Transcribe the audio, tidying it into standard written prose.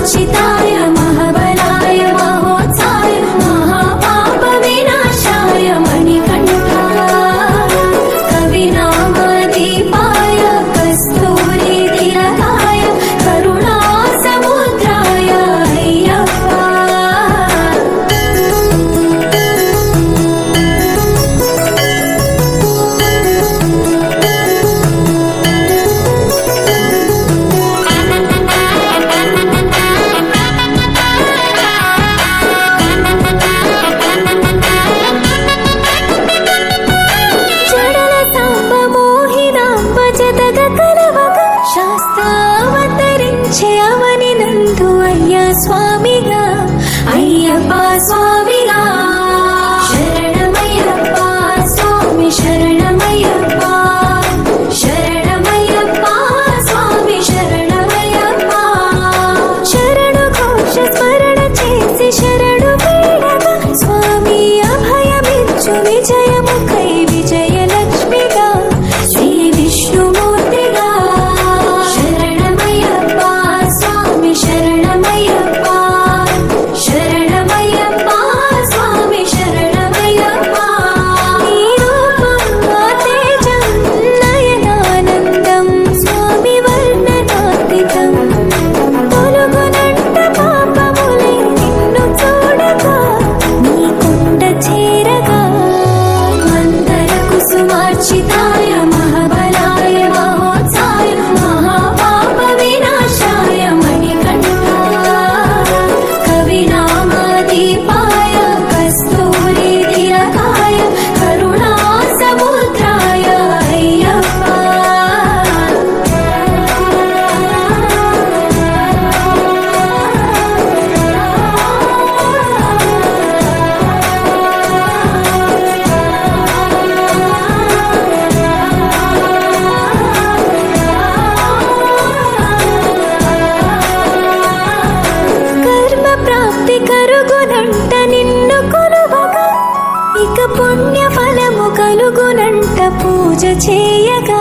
कुसुमार्चिताय महाबलाय महोत्साय महापाप विनाशाय मणिकण्ठा कविनामदीपाय कस्तूरी तिलकाय करुणासमुद्राय अय्यप्पा శాస్త్రావతరించే అవని నందు అయ్యా స్వామిగా అయ్యప్ప స్వామిగా శరణమయ్యప్ప స్వామి శరణమయ్యప్ప శరణమయ్యప్ప స్వామి శరణమయ్యప్ప శరణు ఘోష స్మరణ చేసి శరణు వేడగా స్వామి అభయమిచ్చు విజయముఖై విజయలక్ష్మిగా శ్రీ విష్ణుమూర్తిగా శరణమయ్యప్ప స్వామి శరణమయ్యప్ప శరణమయ్యప్ప స్వామి శరణమయ్యప్ప నీ రూపంగా తేజం నయనానందం స్వామి వర్ణనాతీతం తొలగునంట పాపములే నిన్ను చూడగా నీ కొండ చేరగా మందర కుసుమార్చితాయ महाबलाय महोत्साय महापाप विनाशाय मणिकण्ठा कविनामदीपाय कस्तूरी तिलकाय करुणासमुद्राय अय्यप्पा కర్మ ప్రాప్తి కరుగునంట నిన్ను కొలువగా ఇక పుణ్య ఫలము కలుగునంట పూజ చేయగా